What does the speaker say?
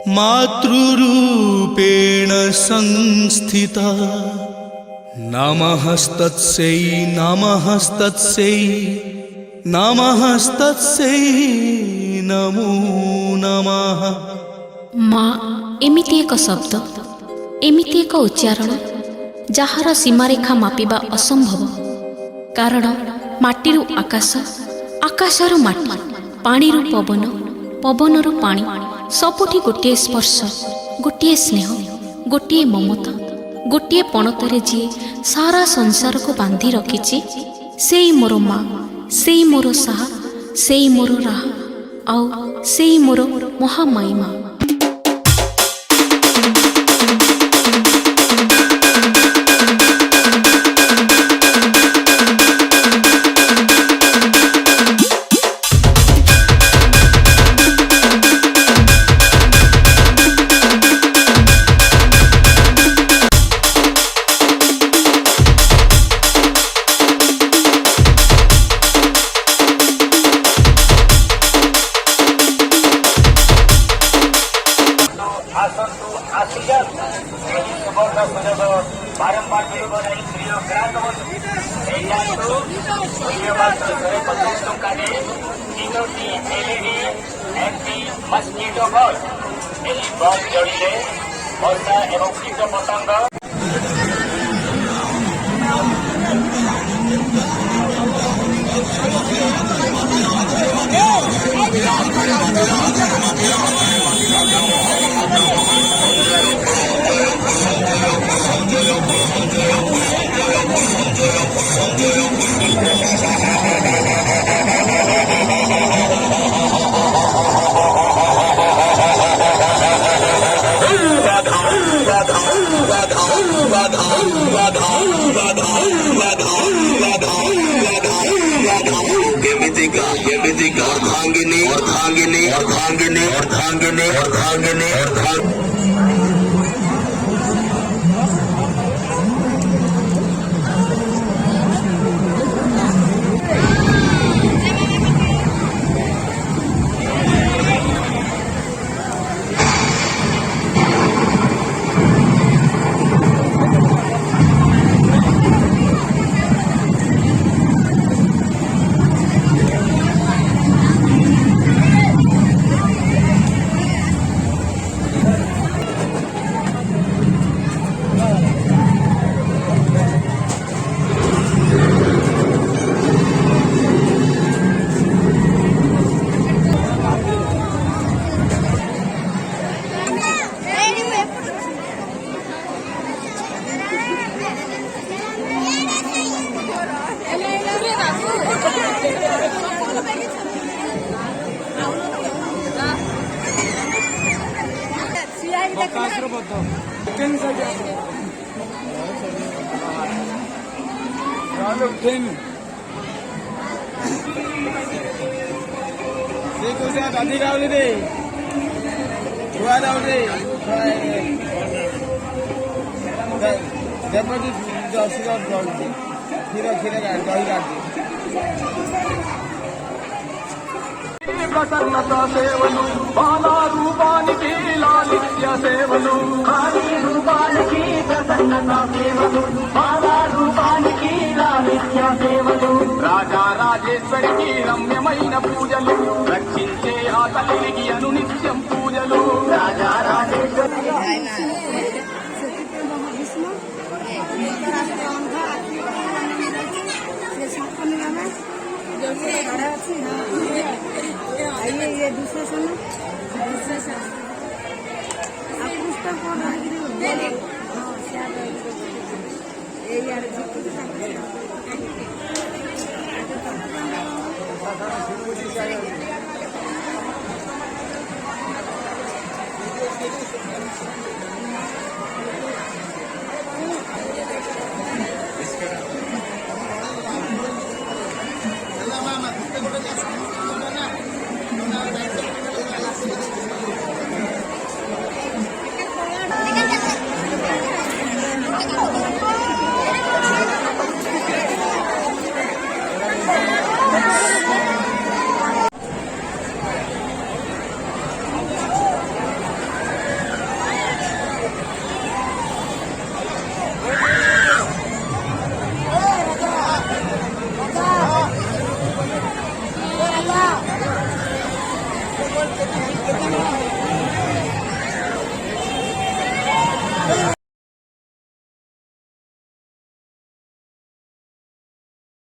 मातृरूपेण संस्थिता नमस्तस्यै नमस्तस्यै नमस्तस्यै नमो नमः। माँ एमिति एक शब्द एमिति एक उच्चारण जार सीमारेखा मापिबा असंभव। कारण माटीरू आकाश, आकाशरू माटी, पानीरू पवन, पवनरू पानी, सबुठी गोटे स्पर्श, गोटे स्नेह, गोटे ममता, गोटे पणतरे जी सारा संसार को बांधी रखिछि। सेई मोर माँ, सेई मोर साहा, सेई मोर राह, आउ सेई मोर महामाई माँ। बारंबार मस्किटो बल जोड़े वर्षा एवं कीट पतंग ప్రసన్నత సేవలు బాలా రూపానికి లాలిత్య సేవలు కాళీ రూపానికి ప్రసన్నత సేవలు బాలా రూపానికి లాలిత్య సేవలు రాజా రాజేశ్వరికి రమ్యమైన పూజలు రక్షించే ఆ తల్లికి అనునిత్యం పూజలు రాజా రాజేశ్వరి ये दूसरा सुनो दूसरा सन आप पुस्तक कौन है हां शायद ये यार जी